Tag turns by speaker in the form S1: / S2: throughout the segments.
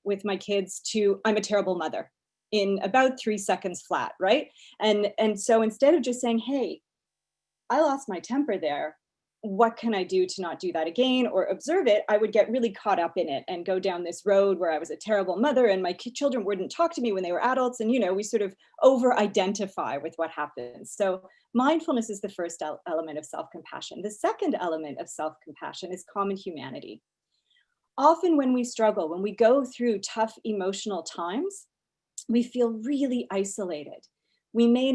S1: with my kids to I'm a terrible mother in about 3 seconds flat, right? And so instead of just saying, hey, I lost my temper there, what can I do to not do that again or observe it, I would get really caught up in it and go down this road where I was a terrible mother and my children wouldn't talk to me when they were adults. And, we sort of over-identify with what happens. So mindfulness is the first element of self-compassion. The second element of self-compassion is common humanity. Often when we struggle, when we go through tough emotional times, we feel really isolated. We may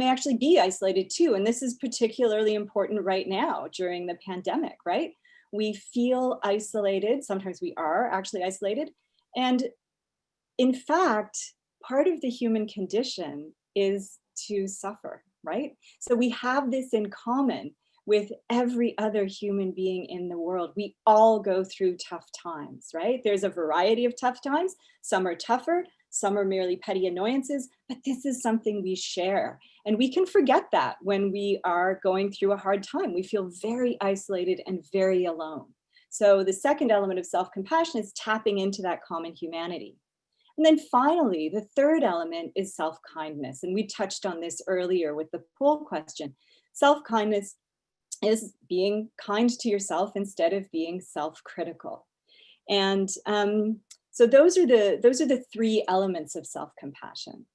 S1: actually be isolated too. And this is particularly important right now during the pandemic, right? We feel isolated. Sometimes we are actually isolated. And in fact, part of the human condition is to suffer, right? So we have this in common with every other human being in the world. We all go through tough times, right? There's a variety of tough times. Some are tougher, some are merely petty annoyances, but this is something we share. And we can forget that when we are going through a hard time. We feel very isolated and very alone. So the second element of self-compassion is tapping into that common humanity. And then finally, the third element is self-kindness. And we touched on this earlier with the poll question. Self-kindness is being kind to yourself instead of being self-critical. And so those are the three elements of self-compassion.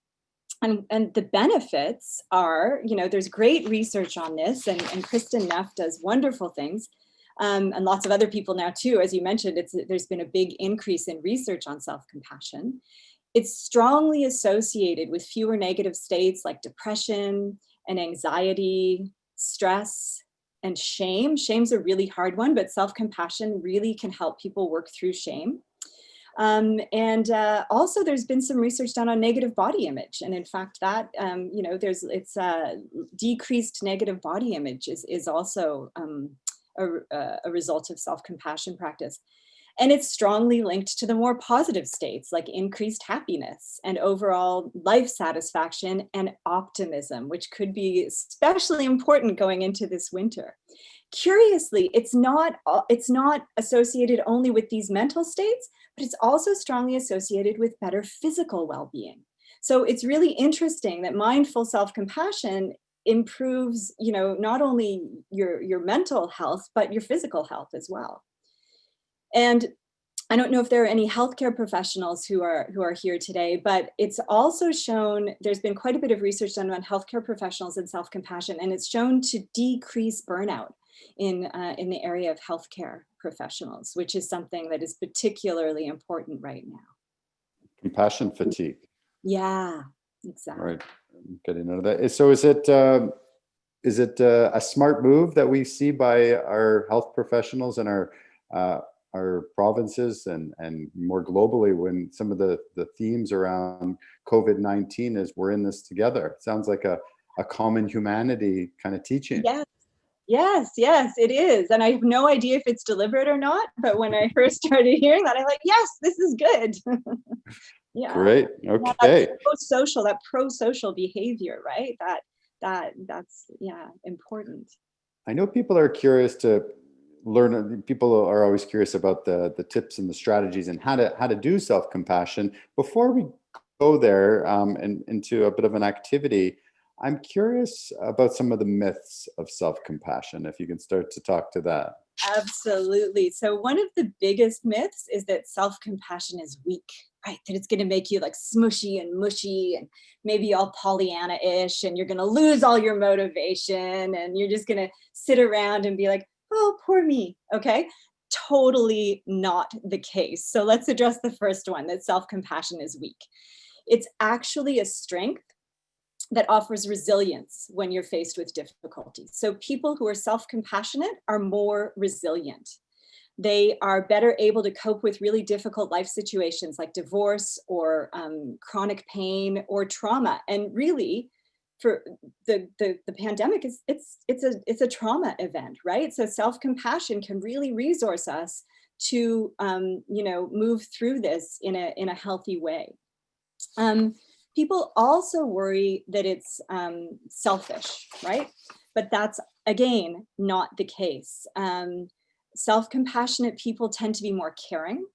S1: And the benefits are, there's great research on this, and Kristen Neff does wonderful things, and lots of other people now too. As you mentioned, there's been a big increase in research on self-compassion. It's strongly associated with fewer negative states like depression and anxiety, stress, and shame. Shame's a really hard one, but self-compassion really can help people work through shame. Also there's been some research done on negative body image. And in fact that, decreased negative body image is also a result of self-compassion practice. And it's strongly linked to the more positive states like increased happiness and overall life satisfaction and optimism, which could be especially important going into this winter. Curiously, it's not associated only with these mental states, but it's also strongly associated with better physical well-being. So it's really interesting that mindful self-compassion improves, not only your mental health, but your physical health as well. And I don't know if there are any healthcare professionals who are here today, but it's also shown, there's been quite a bit of research done on healthcare professionals and self-compassion, and it's shown to decrease burnout in the area of healthcare professionals, which is something that is particularly important right now.
S2: Compassion fatigue.
S1: Yeah, exactly.
S2: Right, I'm getting out of that. So is it a smart move that we see by our health professionals and our provinces and more globally when some of the themes around COVID-19 is we're in this together? It sounds like a common humanity kind of teaching.
S1: Yes, it is. And I have no idea if it's deliberate or not, but when I first started hearing that, I'm like, yes, this is good. Yeah.
S2: Great. Okay.
S1: That pro-social behavior, right? That's important.
S2: I know people are curious to learn. People are always curious about the tips and the strategies and how to do self-compassion. Before we go there and into a bit of an activity, I'm curious about some of the myths of self-compassion, if you can start to talk to that.
S1: Absolutely. So one of the biggest myths is that self-compassion is weak, right? That it's going to make you like smushy and mushy and maybe all Pollyanna-ish, and you're going to lose all your motivation and you're just going to sit around and be like, oh, poor me. Okay. Totally not the case. So let's address the first one, that self-compassion is weak. It's actually a strength that offers resilience when you're faced with difficulties. So people who are self-compassionate are more resilient. They are better able to cope with really difficult life situations like divorce or chronic pain or trauma. And really, for the pandemic, it's a trauma event, right? So self-compassion can really resource us to move through this in a healthy way. People also worry that it's selfish, right? But that's, again, not the case. Self-compassionate people tend to be more caring.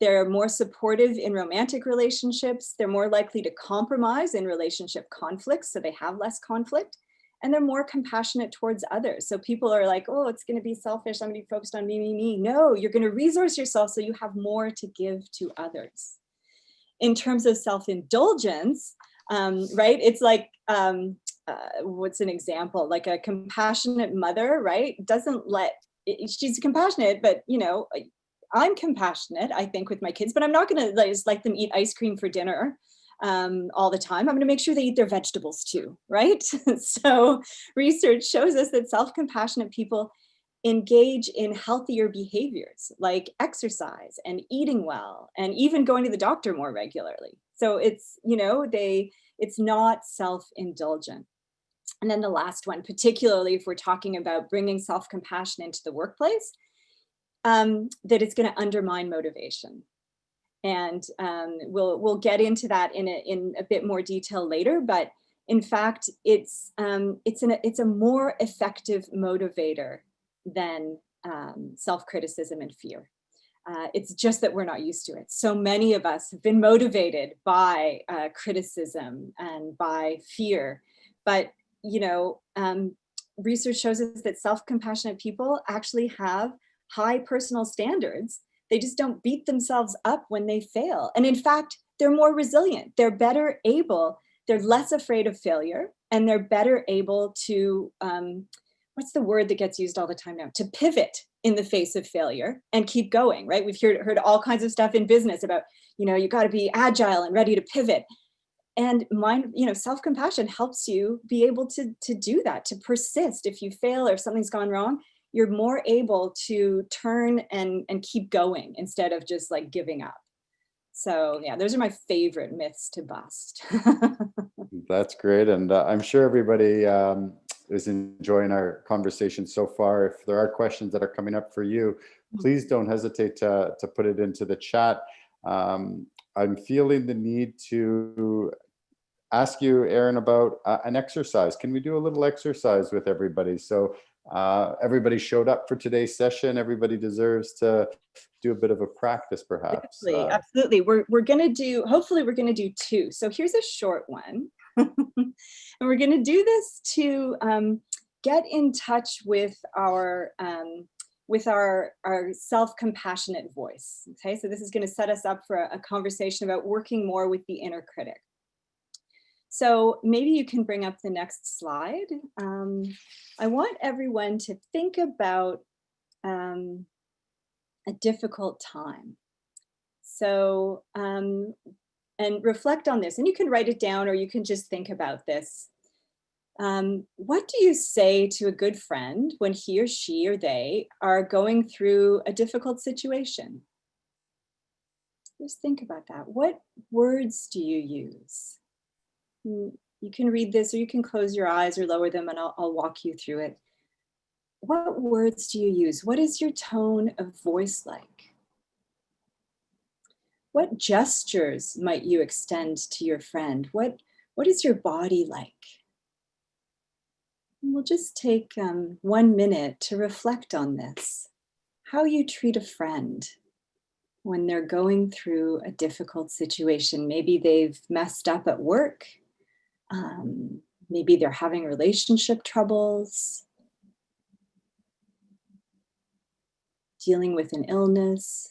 S1: They're more supportive in romantic relationships. They're more likely to compromise in relationship conflicts, so they have less conflict. And they're more compassionate towards others. So people are like, oh, it's going to be selfish. I'm going to be focused on me, me, me. No, you're going to resource yourself so you have more to give to others. In terms of self-indulgence, right? It's like, what's an example? Like a compassionate mother, right? Doesn't let, she's compassionate, but you know, I'm compassionate, I think, with my kids, but I'm not going to just let them eat ice cream for dinner all the time. I'm going to make sure they eat their vegetables too, right? So research shows us that self-compassionate people engage in healthier behaviors like exercise and eating well and even going to the doctor more regularly. So it's, you know, it's not self-indulgent. And then the last one, particularly if we're talking about bringing self-compassion into the workplace, that it's going to undermine motivation. And we'll get into that in a bit more detail later. But in fact, it's a more effective motivator than self-criticism and fear. It's just that we're not used to it. So many of us have been motivated by criticism and by fear. But you know, research shows us that self-compassionate people actually have high personal standards. They just don't beat themselves up when they fail. And in fact, they're more resilient. They're better able, they're less afraid of failure, and they're better able to, what's the word that gets used all the time now? To pivot in the face of failure and keep going, right? We've heard all kinds of stuff in business about, you know, you got to be agile and ready to pivot. And self-compassion helps you be able to do that, to persist. If you fail or if something's gone wrong, you're more able to turn and keep going instead of just like giving up. So yeah, those are my favorite myths to bust.
S2: That's great. And I'm sure everybody is enjoying our conversation so far. If there are questions that are coming up for you, please don't hesitate to put it into the chat. I'm feeling the need to ask you, Erin, about an exercise. Can we do a little exercise with everybody? So everybody showed up for today's session. Everybody deserves to do a bit of a practice, perhaps.
S1: Absolutely. Hopefully we're gonna do two. So here's a short one. And we're gonna do this to get in touch with our self-compassionate voice. Okay, so this is gonna set us up for a conversation about working more with the inner critic. So maybe you can bring up the next slide. I want everyone to think about a difficult time. So, and reflect on this, and you can write it down or you can just think about this. What do you say to a good friend when he or she or they are going through a difficult situation? Just think about that. What words do you use? You can read this or you can close your eyes or lower them and I'll walk you through it. What words do you use? What is your tone of voice like? What gestures might you extend to your friend? What is your body like? And we'll just take 1 minute to reflect on this. How you treat a friend when they're going through a difficult situation. Maybe they've messed up at work. Maybe they're having relationship troubles, dealing with an illness.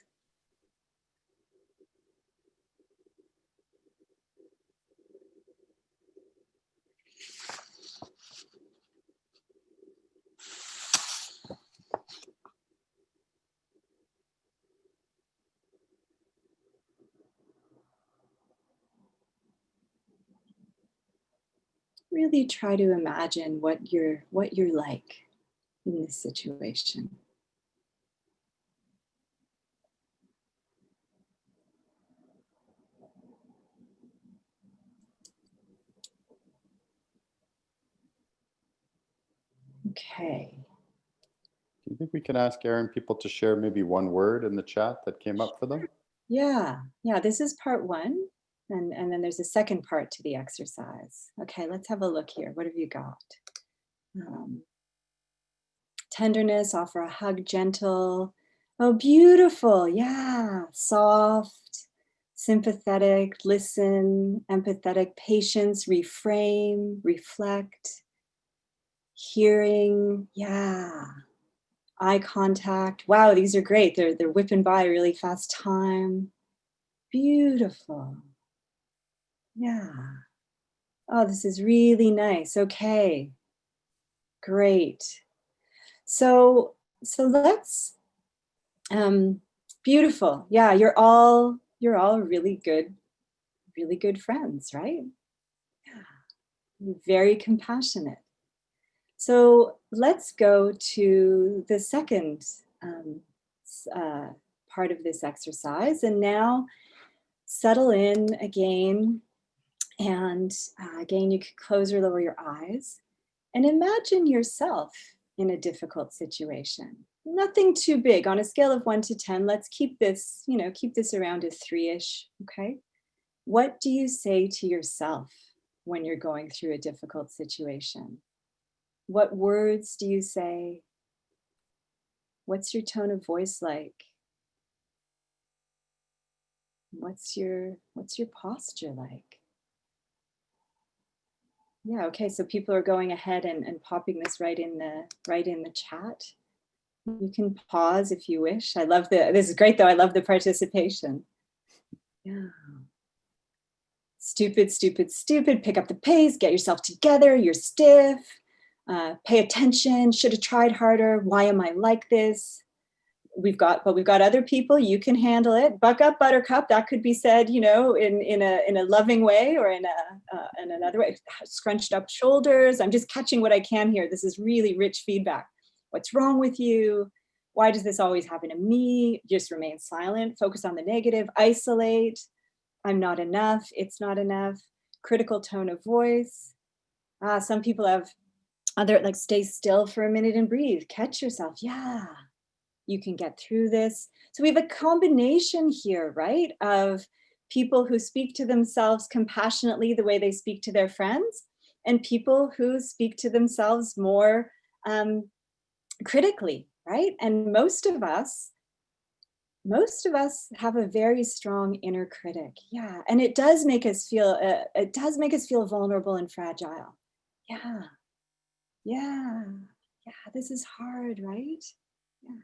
S1: Really try to imagine what you're like in this situation. Okay.
S2: Do you think we can ask Erin people to share maybe one word in the chat that came up for them?
S1: Yeah, this is part one. And then there's a second part to the exercise. Okay, let's have a look here. What have you got? Tenderness, offer a hug, gentle. Oh, beautiful. Yeah. Soft, sympathetic, listen, empathetic, patience, reframe, reflect, hearing. Yeah. Eye contact. Wow, these are great. They're whipping by a really fast time. Beautiful. Yeah. Oh, this is really nice. Okay. Great. So let's um beautiful. Yeah, you're all really good friends, right? Yeah. You're very compassionate. So let's go to the second part of this exercise. And now settle in again. And again, you could close or lower your eyes and imagine yourself in a difficult situation. Nothing too big. On a scale of 1 to 10, let's keep this, keep this around a 3-ish. Okay. What do you say to yourself when you're going through a difficult situation? What words do you say? What's your tone of voice like? What's your posture like? Yeah, okay. So people are going ahead and popping this right in the chat. You can pause if you wish. This is great though. I love the participation. Yeah. Stupid, stupid, stupid. Pick up the pace, get yourself together. You're stiff. Pay attention. Should have tried harder. Why am I like this? We've got other people. You can handle it. Buck up, Buttercup. That could be said, in a loving way, or in another way. Scrunched up shoulders. I'm just catching what I can here. This is really rich feedback. What's wrong with you? Why does this always happen to me? Just remain silent. Focus on the negative. Isolate. I'm not enough. It's not enough. Critical tone of voice. Some people have other, like, stay still for a minute and breathe. Catch yourself. Yeah. You can get through this. So we have a combination here, right, of people who speak to themselves compassionately the way they speak to their friends, and people who speak to themselves more critically, right? And most of us have a very strong inner critic. Yeah, and it does make us feel vulnerable and fragile. Yeah, yeah, yeah. This is hard, right? Yeah.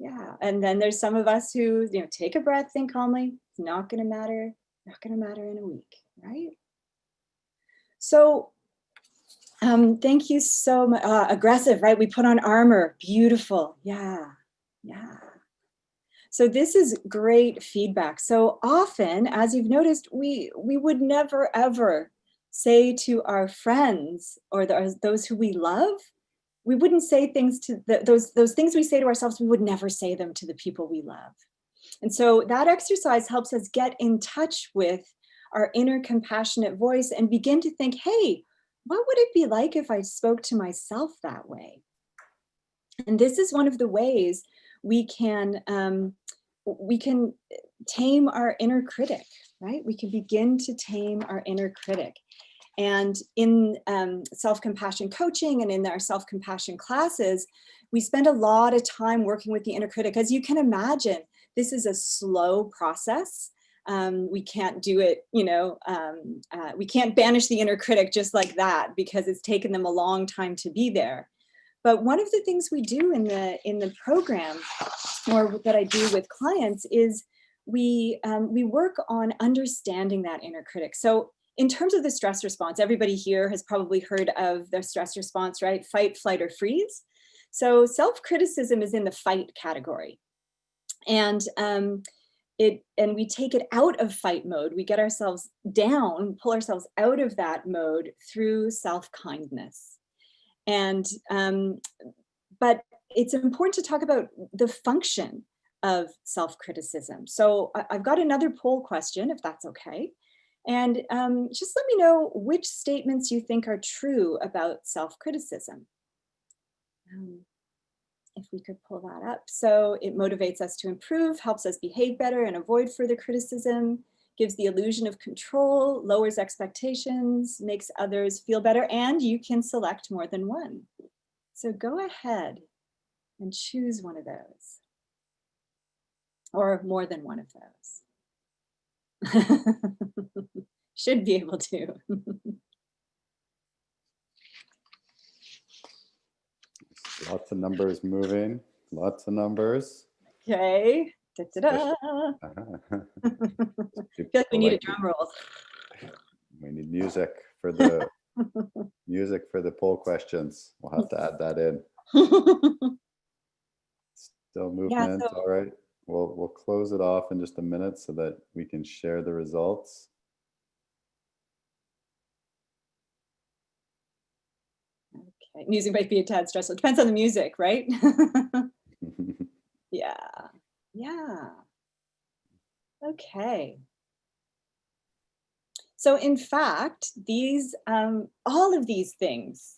S1: Yeah. And then there's some of us who, take a breath, think calmly. It's not going to matter. Not going to matter in a week, right? So, thank you so much. Aggressive, right? We put on armor. Beautiful. Yeah. Yeah. So this is great feedback. So often, as you've noticed, we would never ever say to our friends or those who we love, we wouldn't say things to those things we say to ourselves. We would never say them to the people we love. And so that exercise helps us get in touch with our inner compassionate voice and begin to think, hey, what would it be like if I spoke to myself that way? And this is one of the ways we can tame our inner critic, right? We can begin to tame our inner critic. And in self-compassion coaching and in our self-compassion classes, we spend a lot of time working with the inner critic. As you can imagine, this is a slow process. We can't do it, we can't banish the inner critic just like that, because it's taken them a long time to be there. But one of the things we do in the program, or that I do with clients, is we work on understanding that inner critic. So in terms of the stress response, everybody here has probably heard of the stress response, right? Fight, flight, or freeze. So self-criticism is in the fight category. And we take it out of fight mode. We get ourselves down, pull ourselves out of that mode through self-kindness. And but it's important to talk about the function of self-criticism. So I've got another poll question, if that's okay. And just let me know which statements you think are true about self-criticism. If we could pull that up. So it motivates us to improve, helps us behave better and avoid further criticism, gives the illusion of control, lowers expectations, makes others feel better, and you can select more than one. So go ahead and choose one of those, or more than one of those. Should be able to.
S2: Lots of numbers moving, lots of numbers.
S1: Okay. Da-da-da.
S2: Uh-huh.
S1: I feel like we need a drum roll.
S2: We need music for the poll questions. We'll have to add that in. Still movement.
S1: So,
S2: all right. We'll close it off in just a minute so that we can share the results.
S1: okay. Music might be a tad stressful. It depends on the music, right? Yeah. Yeah. Okay. So in fact, these all of these things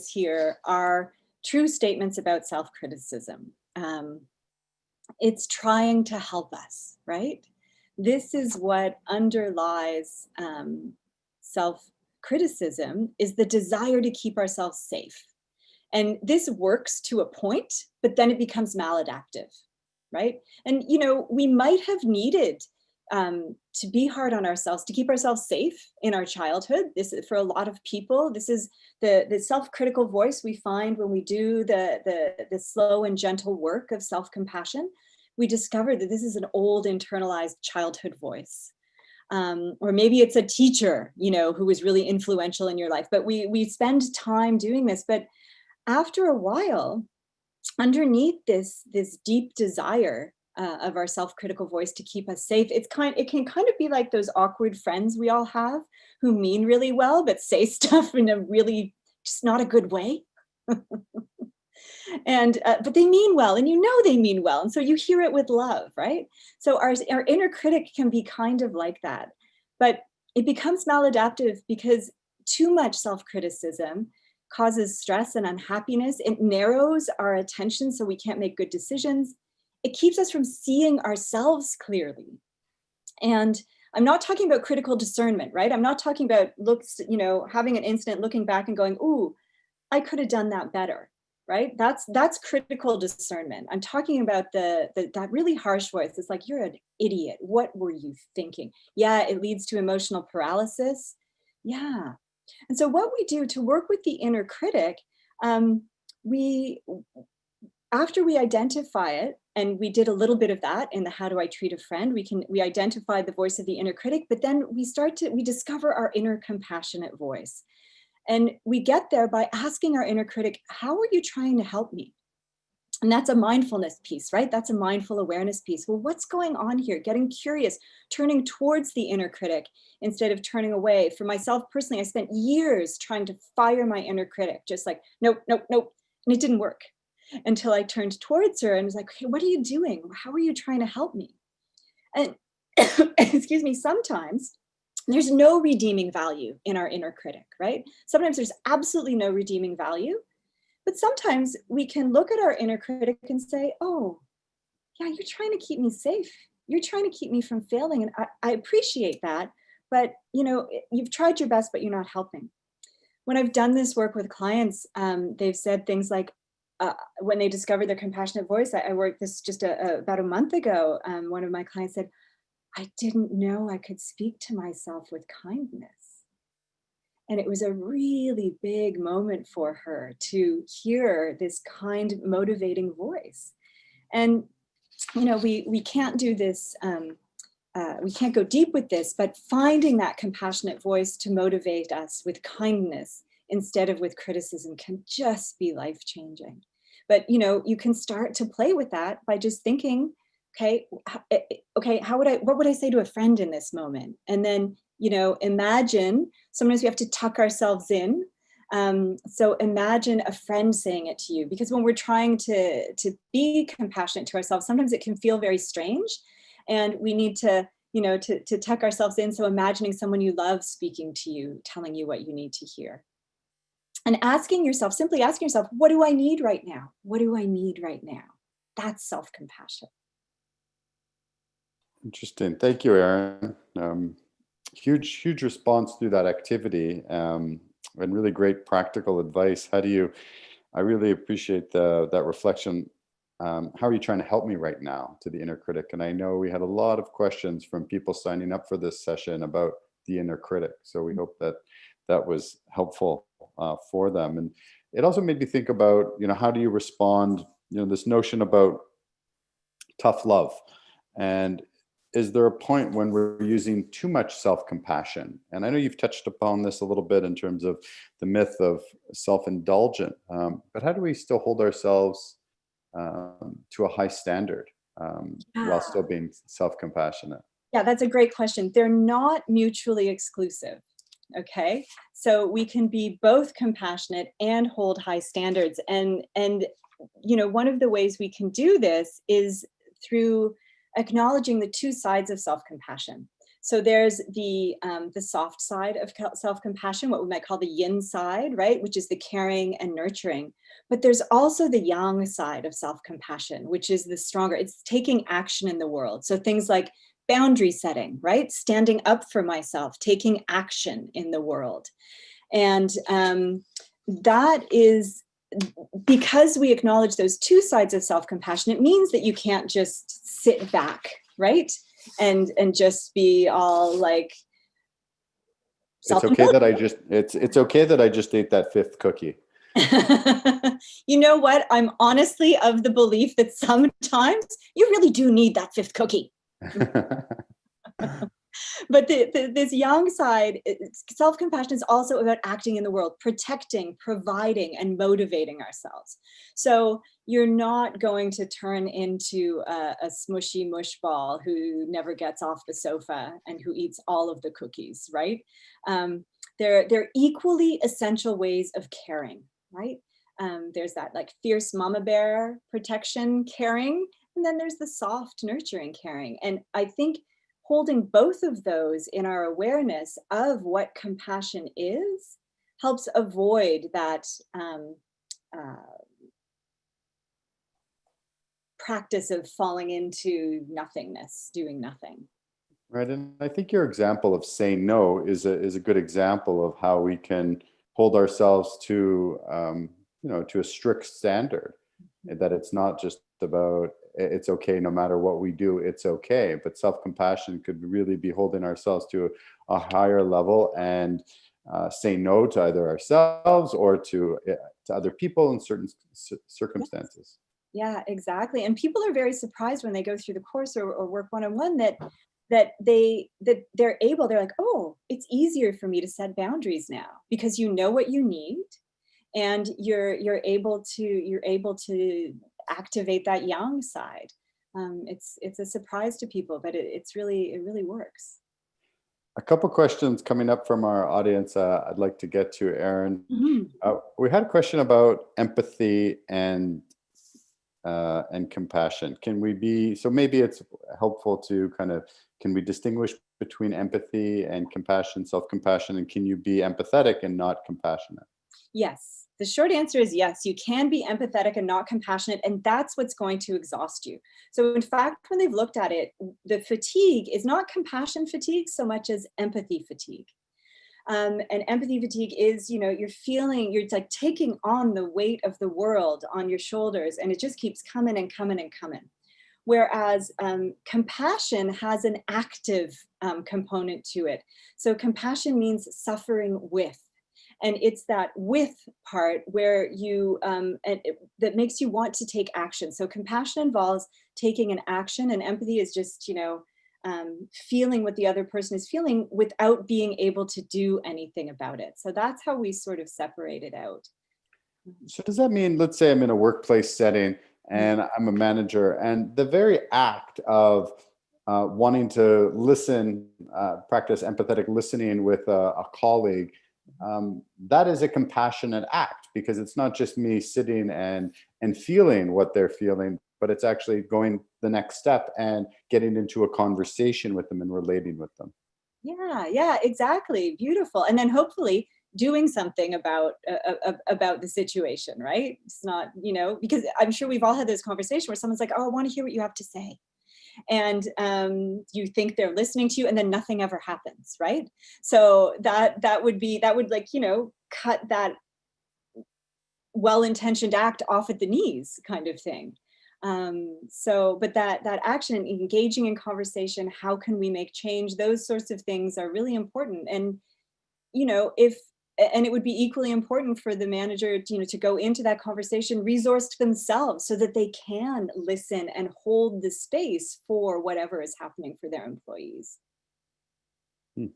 S1: here are true statements about self-criticism. It's trying to help us, right? This is what underlies self-criticism, is the desire to keep ourselves safe. And this works to a point, but then it becomes maladaptive, right? And, you know, we might have needed to be hard on ourselves, to keep ourselves safe in our childhood. This is, for a lot of people, this is the self-critical voice we find when we do the slow and gentle work of self-compassion. We discover that this is an old internalized childhood voice. Or maybe it's a teacher, you know, who was really influential in your life, but we spend time doing this. But after a while, underneath this deep desire of our self-critical voice to keep us safe, it can kind of be like those awkward friends we all have who mean really well but say stuff in a really just not a good way. And but they mean well, and you know they mean well, and so you hear it with love, right? So our inner critic can be kind of like that, but it becomes maladaptive because too much self-criticism causes stress and unhappiness. It narrows our attention so we can't make good decisions. It keeps us from seeing ourselves clearly. And I'm not talking about critical discernment, right? I'm not talking about having an incident, looking back and going, ooh, I could have done that better, right? That's critical discernment. I'm talking about that really harsh voice. It's like, you're an idiot. What were you thinking? Yeah, it leads to emotional paralysis. Yeah. And so what we do to work with the inner critic, after we identify it, and we did a little bit of that in the How Do I Treat a Friend, we identify the voice of the inner critic, but then we discover our inner compassionate voice. And we get there by asking our inner critic, how are you trying to help me? And that's a mindfulness piece, right? That's a mindful awareness piece. Well, what's going on here? Getting curious, turning towards the inner critic instead of turning away. For myself personally, I spent years trying to fire my inner critic, just like, nope, nope, nope. And it didn't work until I turned towards her and was like, okay, what are you doing? How are you trying to help me? And excuse me, sometimes there's no redeeming value in our inner critic, right? Sometimes there's absolutely no redeeming value. But sometimes we can look at our inner critic and say, oh, yeah, you're trying to keep me safe. You're trying to keep me from failing. And I appreciate that. But you've tried your best, but you're not helping. When I've done this work with clients, they've said things like, when they discover their compassionate voice, I worked this just about a month ago. One of my clients said, I didn't know I could speak to myself with kindness. And it was a really big moment for her to hear this kind, motivating voice. And, we can't do this, we can't go deep with this, but finding that compassionate voice to motivate us with kindness instead of with criticism can just be life-changing. But, you can start to play with that by just thinking, okay, what would I say to a friend in this moment? And then, imagine, sometimes we have to tuck ourselves in. So imagine a friend saying it to you, because when we're trying to be compassionate to ourselves, sometimes it can feel very strange, and we need to, to tuck ourselves in. So imagining someone you love speaking to you, telling you what you need to hear. And simply asking yourself, what do I need right now? What do I need right now? That's self-compassion.
S2: Interesting. Thank you, Erin. Huge response through that activity, and really great practical advice. How do you I really appreciate that reflection. How are you trying to help me right now, to the inner critic? And I know we had a lot of questions from people signing up for this session about the inner critic. So we hope that that was helpful for them. And it also made me think about, how do you respond, this notion about tough love. And is there a point when we're using too much self-compassion? And I know you've touched upon this a little bit in terms of the myth of self-indulgent, but how do we still hold ourselves to a high standard while still
S1: Yeah.
S2: being self-compassionate?
S1: Yeah, that's a great question. They're not mutually exclusive. Okay. So we can be both compassionate and hold high standards. And one of the ways we can do this is through acknowledging the two sides of self-compassion. So there's the soft side of self-compassion, what we might call the yin side, right, which is the caring and nurturing. But there's also the yang side of self-compassion, which is the stronger. It's taking action in the world. So things like boundary setting, right, standing up for myself, taking action in the world, and that is because we acknowledge those two sides of self-compassion. It means that you can't just sit back, right, and just be all like
S2: It's okay that
S1: self-indulgent.
S2: it's okay that I just ate that fifth cookie.
S1: You know what? I'm honestly of the belief that sometimes you really do need that fifth cookie. But this yang side, self-compassion is also about acting in the world, protecting, providing, and motivating ourselves. So you're not going to turn into a smushy mush ball who never gets off the sofa and who eats all of the cookies, right? They're equally essential ways of caring, right? There's that like fierce mama bear protection caring, and then there's the soft nurturing caring. And I think holding both of those in our awareness of what compassion is helps avoid that uh, practice of falling into nothingness, doing nothing.
S2: Right. And I think your example of saying no is a good example of how we can hold ourselves to, to a strict standard, and that it's not just about it's okay no matter what we do, it's okay. But self-compassion could really be holding ourselves to a higher level and say no to either ourselves or to other people in certain circumstances.
S1: Yeah, exactly. And people are very surprised when they go through the course or work one-on-one they're like, oh, it's easier for me to set boundaries now because you know what you need, and you're able to activate that yang side. It's a surprise to people, but it really works.
S2: A couple questions coming up from our audience I'd like to get to, Erin.
S1: Mhm.
S2: We had a question about empathy and compassion. So maybe it's helpful to can we distinguish between empathy and compassion, self-compassion, and can you be empathetic and not compassionate?
S1: Yes. The short answer is yes. You can be empathetic and not compassionate, and that's what's going to exhaust you. So, in fact, when they've looked at it, the fatigue is not compassion fatigue so much as empathy fatigue. And empathy fatigue is, you're like taking on the weight of the world on your shoulders, and it just keeps coming and coming and coming. Whereas compassion has an active component to it. So compassion means suffering with. And it's that with part where that makes you want to take action. So compassion involves taking an action, and empathy is just, feeling what the other person is feeling without being able to do anything about it. So that's how we sort of separate it out.
S2: So does that mean, let's say I'm in a workplace setting
S1: Mhm.
S2: and I'm a manager, and the very act of wanting to listen, practice empathetic listening with a colleague, that is a compassionate act, because it's not just me sitting and feeling what they're feeling, but it's actually going the next step and getting into a conversation with them and relating with them.
S1: Yeah, exactly. Beautiful. And then hopefully doing something about the situation, right? It's not, because I'm sure we've all had this conversation where someone's like, "Oh, I want to hear what you have to say," and you think they're listening to you, and then nothing ever happens, right? So that would like cut well-intentioned act off at the knees kind of thing. But that action and engaging in conversation, how can we make change? Those sorts of things are really important. And, and it would be equally important for the manager, to go into that conversation resourced themselves so that they can listen and hold the space for whatever is happening for their employees.
S2: Hmm.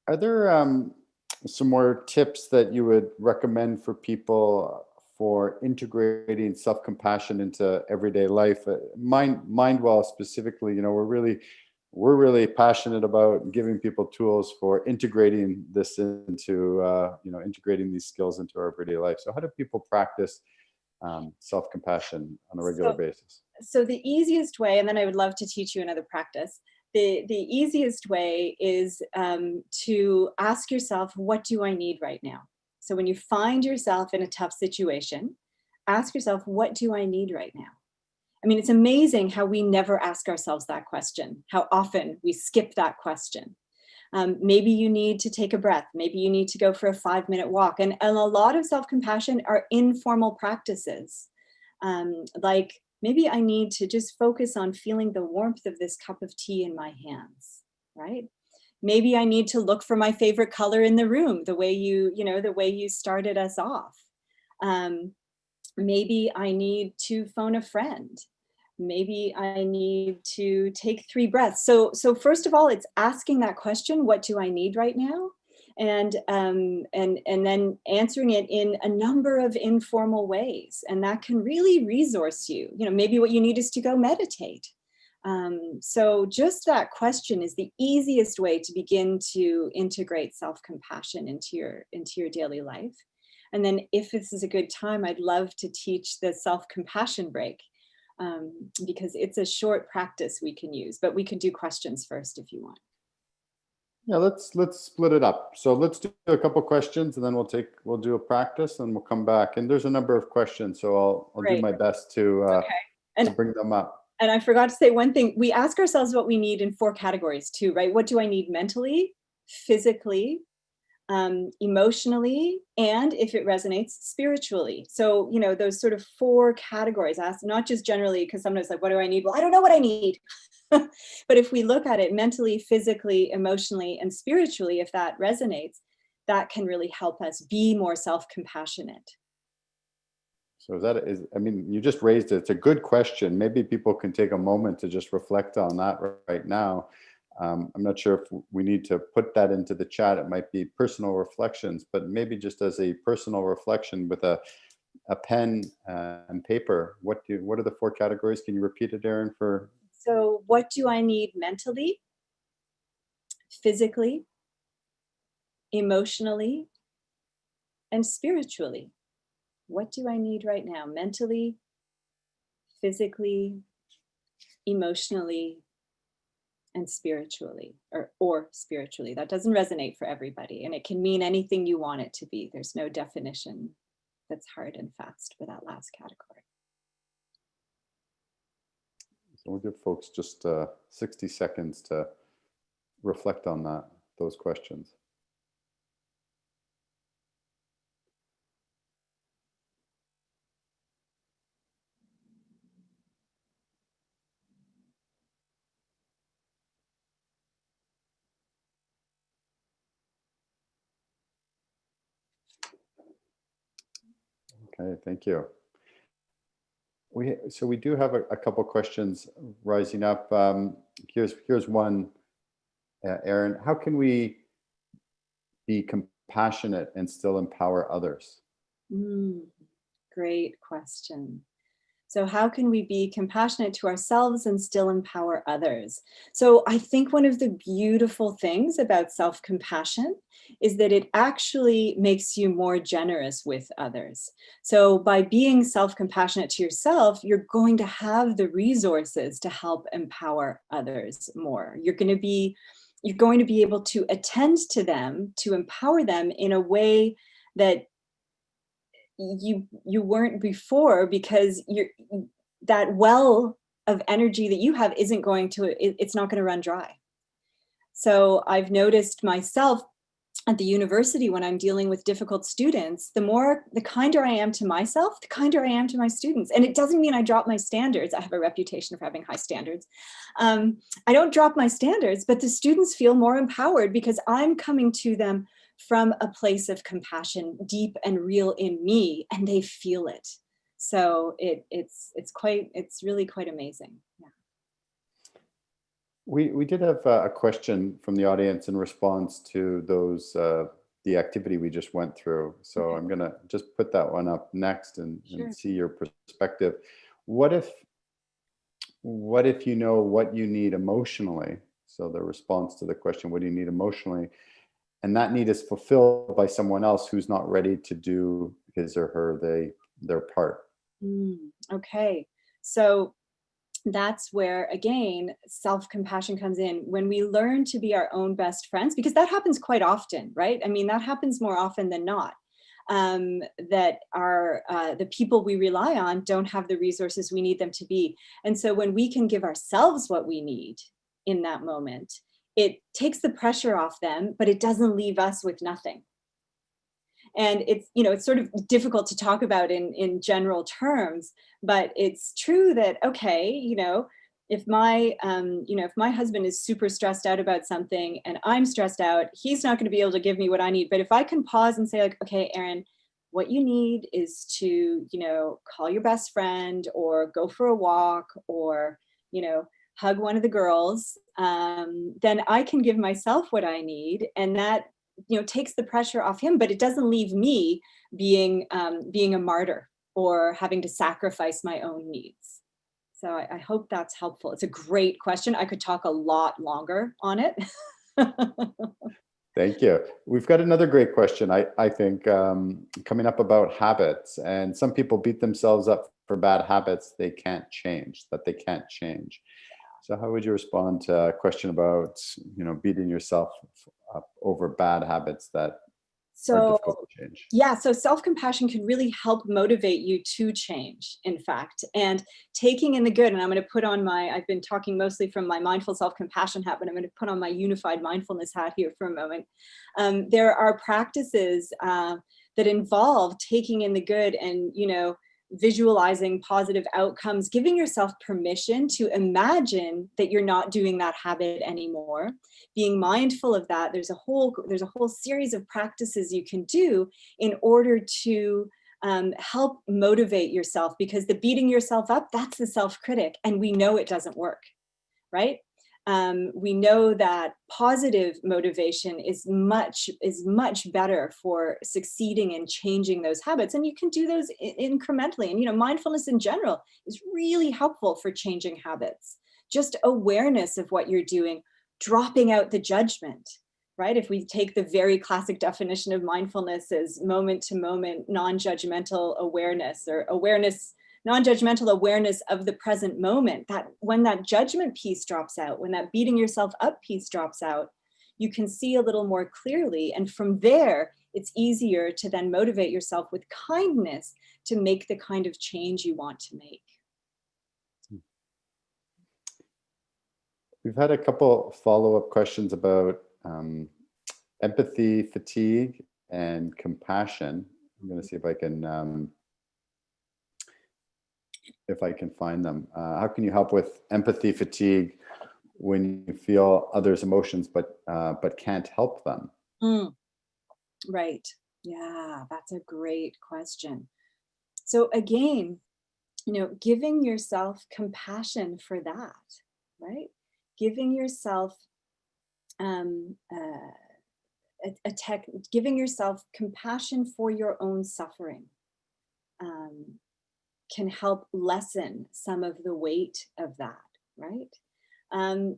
S2: Are there some more tips that you would recommend for people for integrating self-compassion into everyday life? MindWell specifically, we're really passionate about giving people tools for integrating this into, integrating these skills into our everyday life. So how do people practice self-compassion on a regular basis?
S1: So the easiest way, and then I would love to teach you another practice. The easiest way is to ask yourself, what do I need right now? So when you find yourself in a tough situation, ask yourself, what do I need right now? I mean, it's amazing how we never ask ourselves that question, how often we skip that question. Maybe you need to take a breath. Maybe you need to go for a 5-minute walk. And a lot of self-compassion are informal practices. Like maybe I need to just focus on feeling the warmth of this cup of tea in my hands, right? Maybe I need to look for my favorite color in the room, the way you started us off. Maybe I need to phone a friend. Maybe I need to take 3 breaths. So first of all, it's asking that question, what do I need right now? And then answering it in a number of informal ways. And that can really resource you. Maybe what you need is to go meditate. So just that question is the easiest way to begin to integrate self-compassion into your daily life. And then if this is a good time, I'd love to teach the self-compassion break, because it's a short practice we can use, but we could do questions first if you want.
S2: Yeah, let's split it up. So let's do a couple questions, and then we'll do a practice, and we'll come back. And there's a number of questions, so I'll do my best to bring them up.
S1: And I forgot to say one thing. We ask ourselves what we need in 4 categories too, right? What do I need mentally, physically, emotionally, and if it resonates, spiritually. So, those sort of 4 categories, ask not just generally, because sometimes like, what do I need? Well, I don't know what I need. But if we look at it mentally, physically, emotionally, and spiritually, if that resonates, that can really help us be more self-compassionate.
S2: So you just raised it. It's a good question. Maybe people can take a moment to just reflect on that right now. I'm not sure if we need to put that into the chat. It might be personal reflections, but maybe just as a personal reflection with a pen and paper. What are the 4 categories? Can you repeat it, Erin?
S1: So what do I need mentally, physically, emotionally, and spiritually? What do I need right now? Mentally, physically, emotionally, and spiritually, or spiritually. That doesn't resonate for everybody, and it can mean anything you want it to be. There's no definition that's hard and fast for that last category.
S2: So we'll give folks just 60 seconds to reflect on those questions. Okay, thank you. We do have a couple questions rising up. Here's one, Erin. How can we be compassionate and still empower others?
S1: Great question. So how can we be compassionate to ourselves and still empower others? So I think one of the beautiful things about self-compassion is that it actually makes you more generous with others. So by being self-compassionate to yourself, you're going to have the resources to help empower others more. You're going to be able to attend to them, to empower them in a way that you weren't before, because that well of energy that you have it's not going to run dry. So I've noticed myself at the university, when I'm dealing with difficult students, the kinder I am to myself, the kinder I am to my students. And it doesn't mean I drop my standards. I have a reputation for having high standards. I don't drop my standards, but the students feel more empowered because I'm coming to them from a place of compassion, deep and real in me, and they feel it. So it's really quite amazing. Yeah.
S2: We did have a question from the audience in response to those the activity we just went through. So
S1: Okay.
S2: I'm gonna just put that one up next and
S1: Sure.
S2: see your perspective. What if you know what you need emotionally? So the response to the question, what do you need emotionally? And that need is fulfilled by someone else who's not ready to do his or their part.
S1: Okay. So that's where, again, self-compassion comes in. When we learn to be our own best friends, because that happens quite often, right? I mean, that happens more often than not. That the people we rely on don't have the resources we need them to be. And so when we can give ourselves what we need in that moment, it takes the pressure off them, but it doesn't leave us with nothing. And it's sort of difficult to talk about in general terms, but it's true that, okay, if my husband is super stressed out about something and I'm stressed out, he's not going to be able to give me what I need. But if I can pause and say, like, okay, Aaron, what you need is to, call your best friend or go for a walk or, hug one of the girls, then I can give myself what I need. And that takes the pressure off him, but it doesn't leave me being a martyr or having to sacrifice my own needs. So I hope that's helpful. It's a great question. I could talk a lot longer on it.
S2: Thank you. We've got another great question, I think, coming up about habits. And some people beat themselves up for bad habits that they can't change. So how would you respond to a question about, beating yourself up over bad habits that are
S1: So
S2: difficult to change?
S1: yeah, so self-compassion can really help motivate you to change, in fact, and taking in the good. And I've been talking mostly from my mindful self-compassion hat, but I'm going to put on my unified mindfulness hat here for a moment. There are practices that involve taking in the good and, visualizing positive outcomes, giving yourself permission to imagine that you're not doing that habit anymore, being mindful of that. There's a whole series of practices you can do in order to help motivate yourself, because the beating yourself up, that's the self-critic, and we know it doesn't work, right? We know that positive motivation is much better for succeeding and changing those habits, and you can do those incrementally. And mindfulness in general is really helpful for changing habits. Just awareness of what you're doing, dropping out the judgment, right? If we take the very classic definition of mindfulness as moment to moment, non-judgmental awareness, or non-judgmental awareness of the present moment, that when that judgment piece drops out, when that beating yourself up piece drops out, you can see a little more clearly. And from there, it's easier to then motivate yourself with kindness to make the kind of change you want to make.
S2: We've had a couple follow-up questions about empathy, fatigue, and compassion. I'm going to see if I can find them. How can you help with empathy fatigue when you feel others' emotions but can't help them?
S1: Right. Yeah, that's a great question. So again, giving yourself compassion for that, right? Giving yourself giving yourself compassion for your own suffering can help lessen some of the weight of that, right? And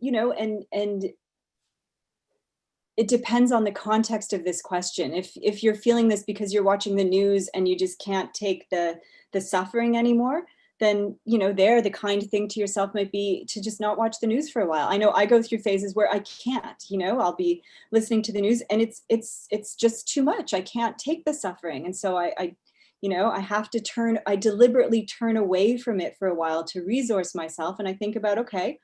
S1: it depends on the context of this question. If you're feeling this because you're watching the news and you just can't take the suffering anymore, then the kind thing to yourself might be to just not watch the news for a while. I know I go through phases where I can't. I'll be listening to the news and it's just too much. I can't take the suffering, and so I I deliberately turn away from it for a while to resource myself. And I think about, okay,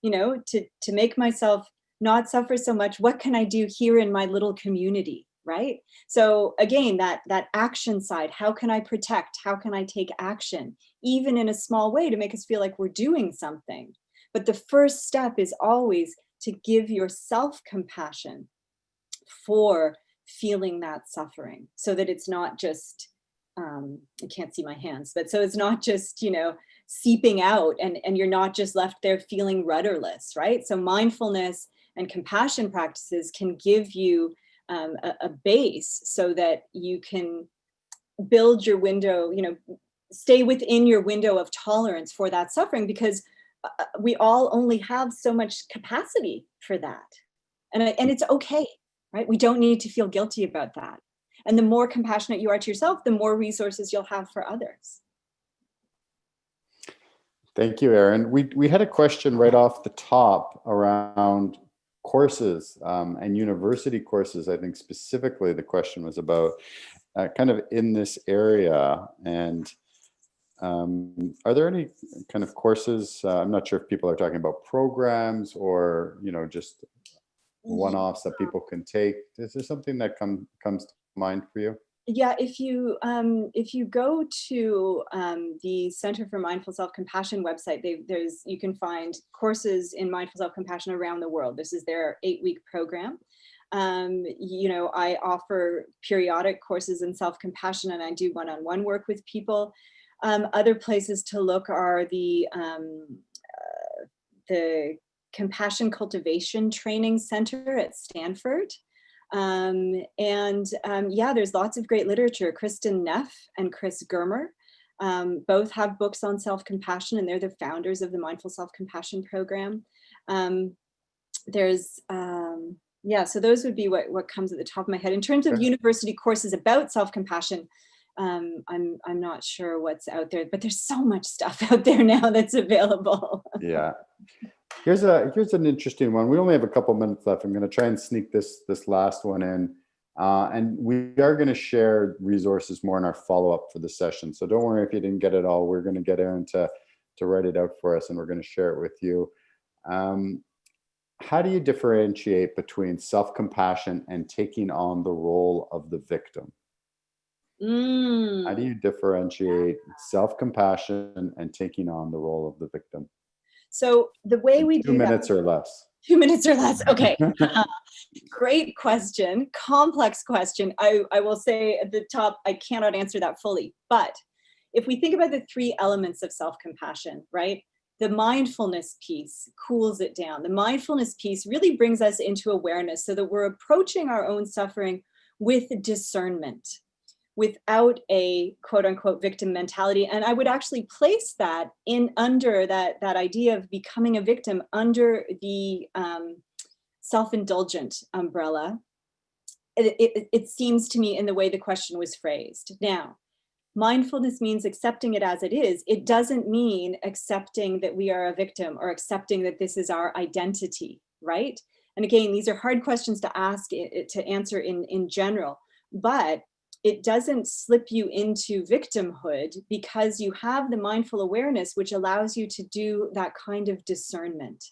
S1: to make myself not suffer so much, what can I do here in my little community? right? So again, that action side, how can I protect? How can I take action, even in a small way, to make us feel like we're doing something? But the first step is always to give yourself compassion for feeling that suffering, so that it's not just, I can't see my hands, but so it's not just, seeping out, and you're not just left there feeling rudderless, right? So mindfulness and compassion practices can give you a base so that you can build your window, stay within your window of tolerance for that suffering, because we all only have so much capacity for that. And it's okay, right? We don't need to feel guilty about that. And the more compassionate you are to yourself, the more resources you'll have for others.
S2: Thank you, Erin. We had a question right off the top around courses and university courses. I think specifically the question was about kind of in this area. And are there any kind of courses? I'm not sure if people are talking about programs or, just one-offs that people can take. Is there something that comes to mind for you?
S1: Yeah, if you go to the Center for Mindful Self-Compassion website, you can find courses in mindful self-compassion around the world. This is their 8-week program. I offer periodic courses in self-compassion, and I do one-on-one work with people. Other places to look are the Compassion Cultivation Training Center at Stanford. There's lots of great literature. Kristen Neff and Chris Germer both have books on self-compassion, and they're the founders of the Mindful Self-Compassion program. So those would be what comes at the top of my head. In terms of university courses about self-compassion, I'm not sure what's out there, but there's so much stuff out there now that's available.
S2: Yeah. Here's an interesting one. We only have a couple minutes left. I'm going to try and sneak this last one in. And we are going to share resources more in our follow-up for the session. So don't worry if you didn't get it all. We're going to get Erin to write it out for us, and we're going to share it with you. How do you differentiate between self-compassion and taking on the role of the victim? How do you differentiate self-compassion and taking on the role of the victim?
S1: So the way we do
S2: 2 minutes or less.
S1: 2 minutes or less. Okay. Great question. Complex question. I will say at the top, I cannot answer that fully. But if we think about the 3 elements of self-compassion, right? The mindfulness piece cools it down. The mindfulness piece really brings us into awareness so that we're approaching our own suffering with discernment, without a quote unquote victim mentality. And I would actually place that under that idea of becoming a victim under the self-indulgent umbrella. It seems to me in the way the question was phrased. Now, mindfulness means accepting it as it is. It doesn't mean accepting that we are a victim or accepting that this is our identity, right? And again, these are hard questions to ask, to answer in general, but it doesn't slip you into victimhood because you have the mindful awareness, which allows you to do that kind of discernment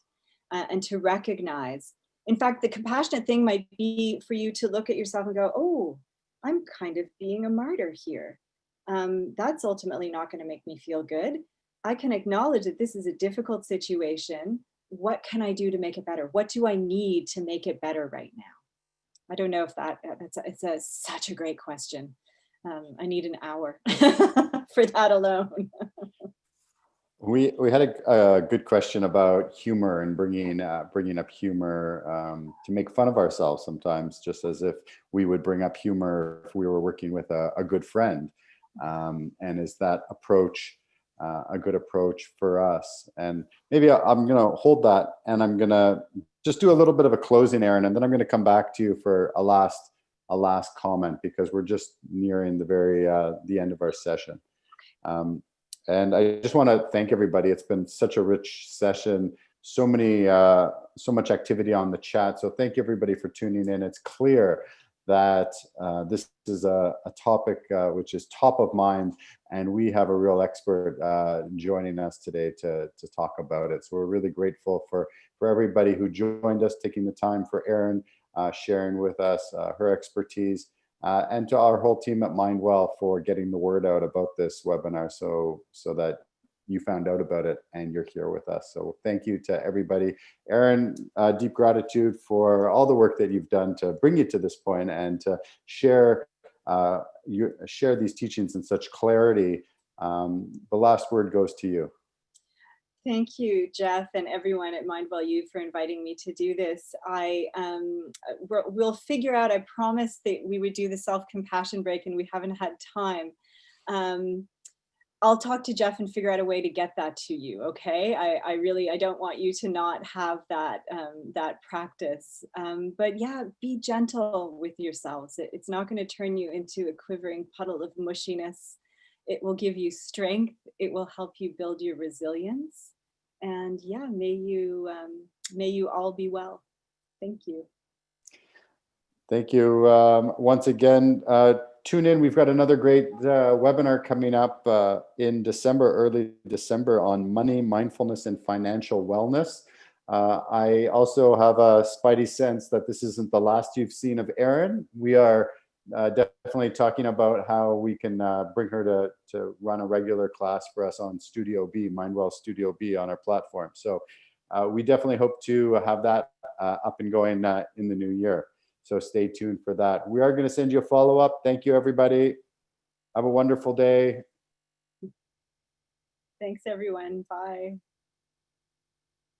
S1: and to recognize. In fact, the compassionate thing might be for you to look at yourself and go, oh, I'm kind of being a martyr here. That's ultimately not going to make me feel good. I can acknowledge that this is a difficult situation. What can I do to make it better? What do I need to make it better right now? I don't know if it's such a great question. I need an hour for that alone.
S2: We had a good question about humor and bringing up humor to make fun of ourselves sometimes, just as if we would bring up humor if we were working with a good friend. And is that approach a good approach for us? And maybe I'm going to hold that, and I'm going to just do a little bit of a closing, Erin, and then I'm going to come back to you for a last comment, because we're just nearing the end of our session. And I just want to thank everybody. It's been such a rich session, so much activity on the chat. So thank you everybody for tuning in. It's clear that this is a topic which is top of mind, and we have a real expert joining us today to talk about it. So we're really grateful for everybody who joined us, taking the time, for Erin sharing with us her expertise, and to our whole team at MindWell for getting the word out about this webinar so that you found out about it and you're here with us. So thank you to everybody. Erin, deep gratitude for all the work that you've done to bring you to this point and to share share these teachings in such clarity. The last word goes to you.
S1: Thank you, Jeff, and everyone at MindWell-U for inviting me to do this. We'll figure out, I promised that we would do the self-compassion break and we haven't had time. I'll talk to Jeff and figure out a way to get that to you, okay? I don't want you to not have that, that practice. But yeah, be gentle with yourselves. It's not gonna turn you into a quivering puddle of mushiness. It will give you strength. It will help you build your resilience. And yeah, may you all be well. Thank you.
S2: Thank you. Once again, tune in. We've got another great webinar coming up in December, early December, on money, mindfulness, and financial wellness. I also have a spidey sense that this isn't the last you've seen of Erin. We are definitely talking about how we can bring her to run a regular class for us on Studio B, MindWell Studio B, on our platform. So we definitely hope to have that up and going in the new year. So stay tuned for that. We are going to send you a follow-up. Thank you, everybody. Have a wonderful day.
S1: Thanks, everyone. Bye.